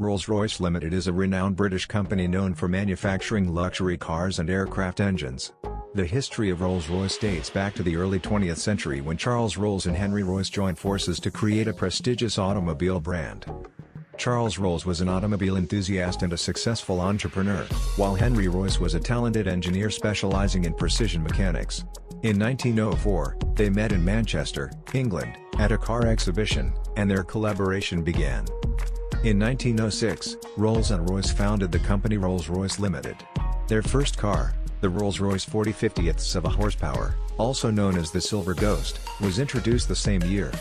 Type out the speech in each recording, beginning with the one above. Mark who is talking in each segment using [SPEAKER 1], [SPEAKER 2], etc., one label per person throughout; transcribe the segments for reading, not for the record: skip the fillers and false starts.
[SPEAKER 1] Rolls-Royce Limited is a renowned British company known for manufacturing luxury cars and aircraft engines. The history of Rolls-Royce dates back to the early 20th century when Charles Rolls and Henry Royce joined forces to create a prestigious automobile brand. Charles Rolls was an automobile enthusiast and a successful entrepreneur, while Henry Royce was a talented engineer specializing in precision mechanics. In 1904, they met in Manchester, England, at a car exhibition, and their collaboration began. In 1906, Rolls and Royce founded the company Rolls-Royce Limited. Their first car, the Rolls-Royce 40/50ths of a horsepower, also known as the Silver Ghost, was introduced the same year.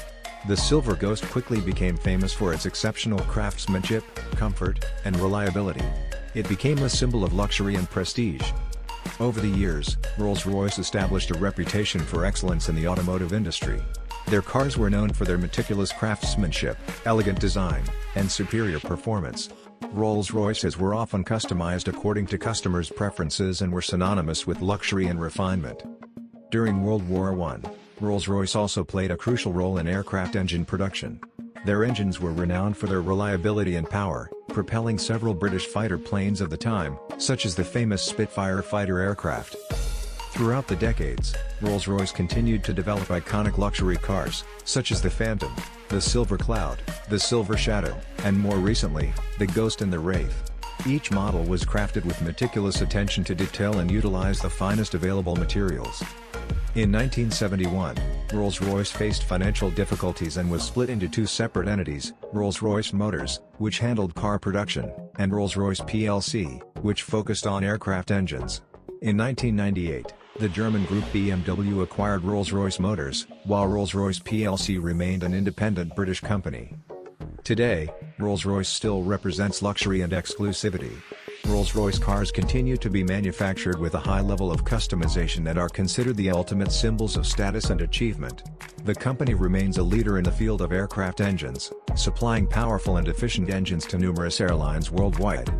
[SPEAKER 1] The Silver Ghost quickly became famous for its exceptional craftsmanship, comfort, and reliability. It became a symbol of luxury and prestige. Over the years, Rolls-Royce established a reputation for excellence in the automotive industry. Their cars were known for their meticulous craftsmanship, elegant design, and superior performance. Rolls-Royces were often customized according to customers' preferences and were synonymous with luxury and refinement. During World War I, Rolls-Royce also played a crucial role in aircraft engine production. Their engines were renowned for their reliability and power, propelling several British fighter planes of the time, such as the famous Spitfire fighter aircraft. Throughout the decades, Rolls-Royce continued to develop iconic luxury cars, such as the Phantom, the Silver Cloud, the Silver Shadow, and more recently, the Ghost and the Wraith. Each model was crafted with meticulous attention to detail and utilized the finest available materials. In 1971, Rolls-Royce faced financial difficulties and was split into two separate entities, Rolls-Royce Motors, which handled car production, and Rolls-Royce plc, which focused on aircraft engines. In 1998, the German group BMW acquired Rolls-Royce Motors, while Rolls-Royce plc remained an independent British company. Today, Rolls-Royce still represents luxury and exclusivity. Rolls-Royce cars continue to be manufactured with a high level of customization and are considered the ultimate symbols of status and achievement. The company remains a leader in the field of aircraft engines, supplying powerful and efficient engines to numerous airlines worldwide.